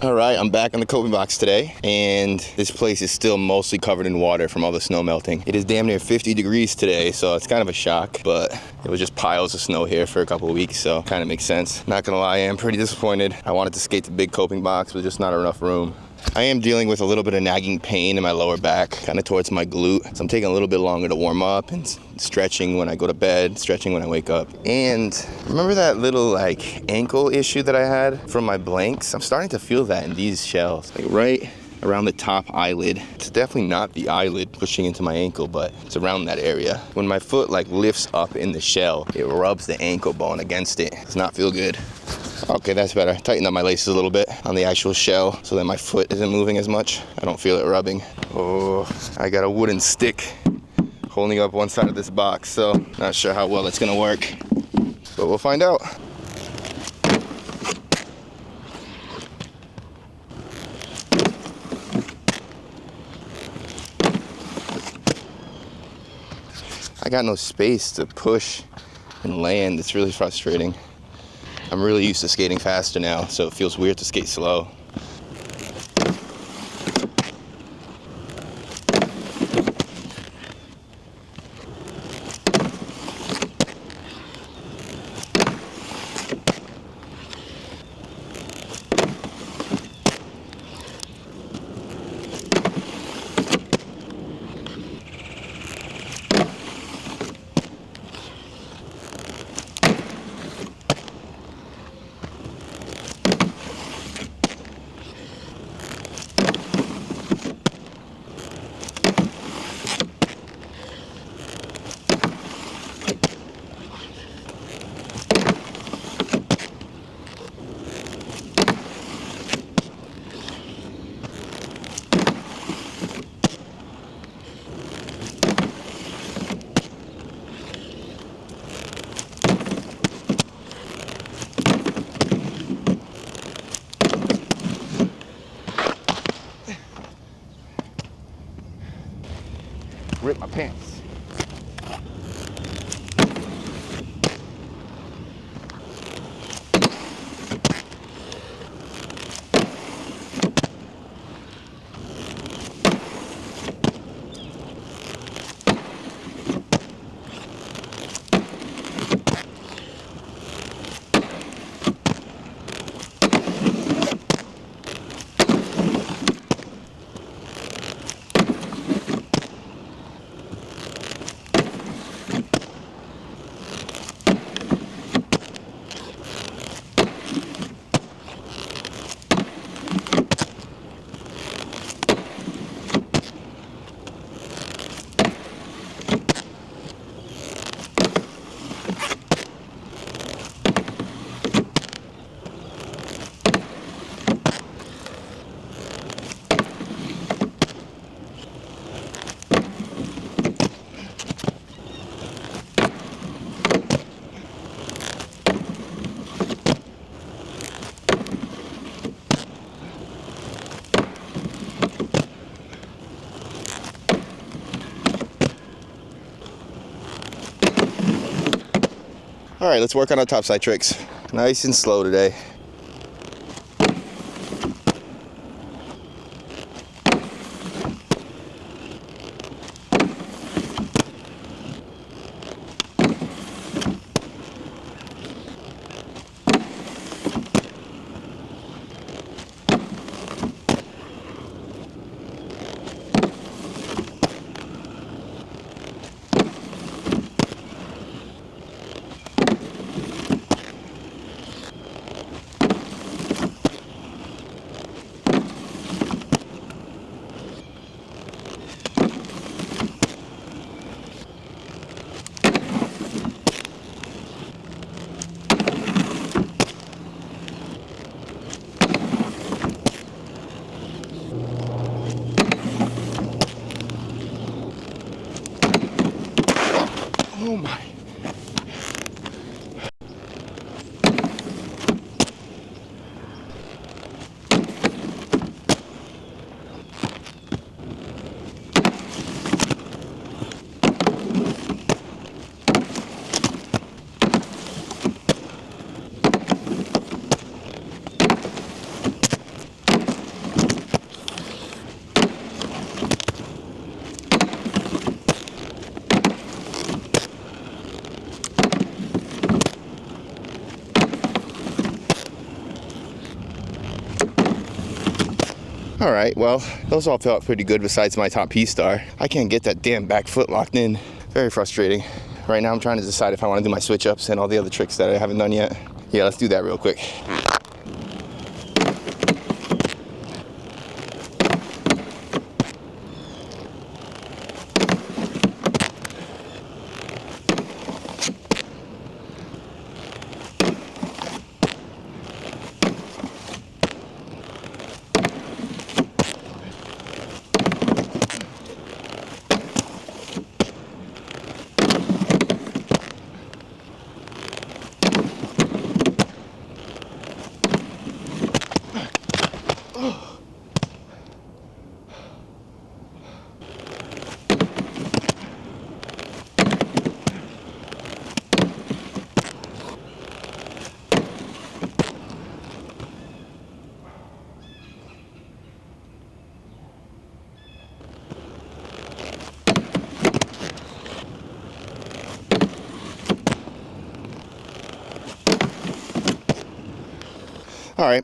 All right, I'm back on the coping box today, and this place is still mostly covered in water from all the snow melting. It is damn near 50 degrees today, so it's kind of a shock, but it was just piles of snow here for a couple of weeks, so kind of makes sense. Not gonna lie, I am pretty disappointed. I wanted to skate the big coping box, but just not enough room. I am dealing with a little bit of nagging pain in my lower back, kind of towards my glute. So I'm taking a little bit longer to warm up and stretching when I go to bed, stretching when I wake up. And remember that little like ankle issue that I had from my blanks? I'm starting to feel that in these shells, like right around the top eyelid. It's definitely not the eyelid pushing into my ankle, but it's around that area. When my foot like lifts up in the shell, it rubs the ankle bone against it. It does not feel good. Okay, that's better. Tighten up my laces a little bit on the actual shell so that my foot isn't moving as much. I don't feel it rubbing. Oh, I got a wooden stick holding up one side of this box, so not sure how well it's gonna work, but we'll find out. I got no space to push and land. It's really frustrating. I'm really used to skating faster now, so it feels weird to skate slow. Rip my pants. All right, let's work on our topside tricks. Nice and slow today. Oh my. All right, well, those all felt pretty good besides my top P-star. I can't get that damn back foot locked in. Very frustrating. Right now I'm trying to decide if I want to do my switch ups and all the other tricks that I haven't done yet. Yeah, let's do that real quick. All right,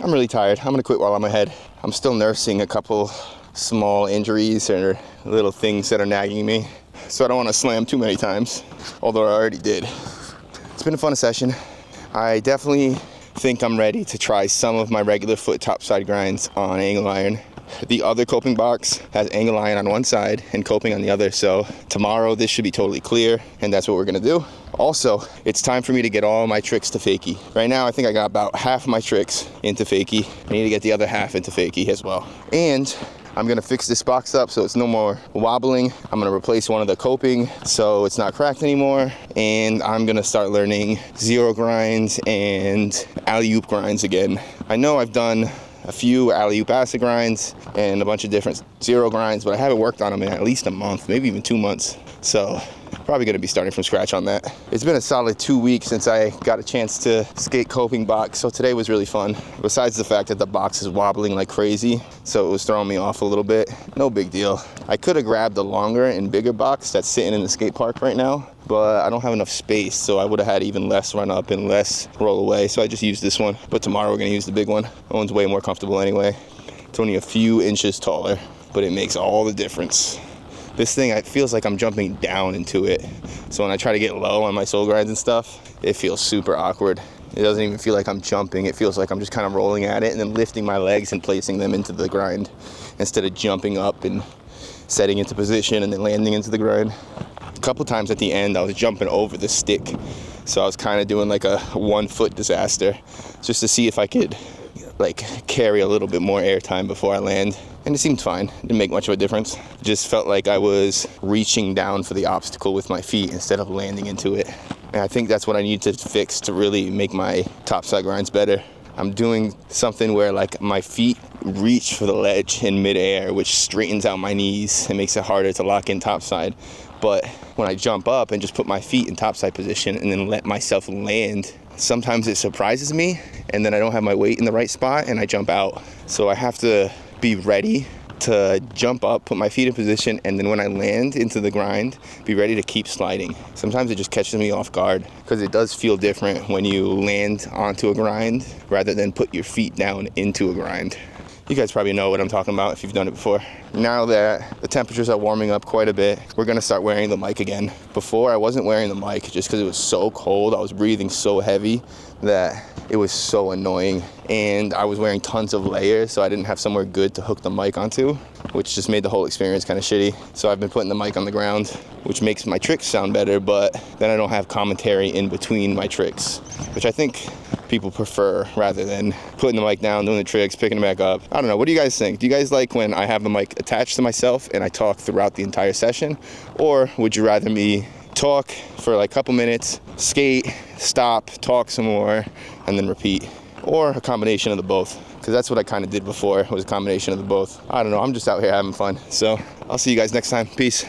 I'm really tired. I'm gonna quit while I'm ahead. I'm still nursing a couple small injuries or little things that are nagging me, so I don't want to slam too many times, although I already did. It's been a fun session. I definitely think I'm ready to try some of my regular foot topside grinds on angle iron. The other coping box has angle iron on one side and coping on the other, so tomorrow this should be totally clear, and that's what we're gonna do. Also, it's time for me to get all my tricks to fakie. Right now, I think I got about half my tricks into fakie. I need to get the other half into fakie as well. And I'm gonna fix this box up so it's no more wobbling. I'm gonna replace one of the coping so it's not cracked anymore. And I'm gonna start learning zero grinds and alley-oop grinds again. I know I've done a few alley-oop acid grinds and a bunch of different zero grinds, but I haven't worked on them in at least a month, maybe even 2 months. So probably gonna be starting from scratch on that. It's been a solid 2 weeks since I got a chance to skate coping box, so today was really fun. Besides the fact that the box is wobbling like crazy, so it was throwing me off a little bit. No big deal. I could have grabbed a longer and bigger box that's sitting in the skate park right now, but I don't have enough space, so I would have had even less run up and less roll away, so I just used this one. But tomorrow we're gonna use the big one. That one's way more comfortable anyway. It's only a few inches taller, but it makes all the difference. This thing, it feels like I'm jumping down into it. So when I try to get low on my sole grinds and stuff, it feels super awkward. It doesn't even feel like I'm jumping. It feels like I'm just kind of rolling at it and then lifting my legs and placing them into the grind instead of jumping up and setting into position and then landing into the grind. A couple times at the end, I was jumping over the stick. So I was kind of doing like a 1 foot disaster just to see if I could like carry a little bit more air time before I land. And it seemed fine. It didn't make much of a difference. It just felt like I was reaching down for the obstacle with my feet instead of landing into it. And I think that's what I need to fix to really make my topside grinds better. I'm doing something where like my feet reach for the ledge in midair, which straightens out my knees and makes it harder to lock in topside. But when I jump up and just put my feet in topside position and then let myself land, sometimes it surprises me and then I don't have my weight in the right spot and I jump out. So I have to be ready to jump up, put my feet in position, and then when I land into the grind, be ready to keep sliding. Sometimes it just catches me off guard because it does feel different when you land onto a grind rather than put your feet down into a grind. You guys probably know what I'm talking about if you've done it before. Now that the temperatures are warming up quite a bit, we're gonna start wearing the mic again. Before, I wasn't wearing the mic just because it was so cold. I was breathing so heavy that it was so annoying. And I was wearing tons of layers, so I didn't have somewhere good to hook the mic onto, which just made the whole experience kind of shitty. So I've been putting the mic on the ground, which makes my tricks sound better, but then I don't have commentary in between my tricks, which I think people prefer rather than putting the mic down, doing the tricks, picking it back up. I don't know, what do you guys think? Do you guys like when I have the mic attached to myself and I talk throughout the entire session? Or would you rather me talk for like a couple minutes, skate, stop, talk some more, and then repeat? Or a combination of the both? Because that's what I kind of did before, was a combination of the both. I don't know, I'm just out here having fun. So I'll see you guys next time. Peace.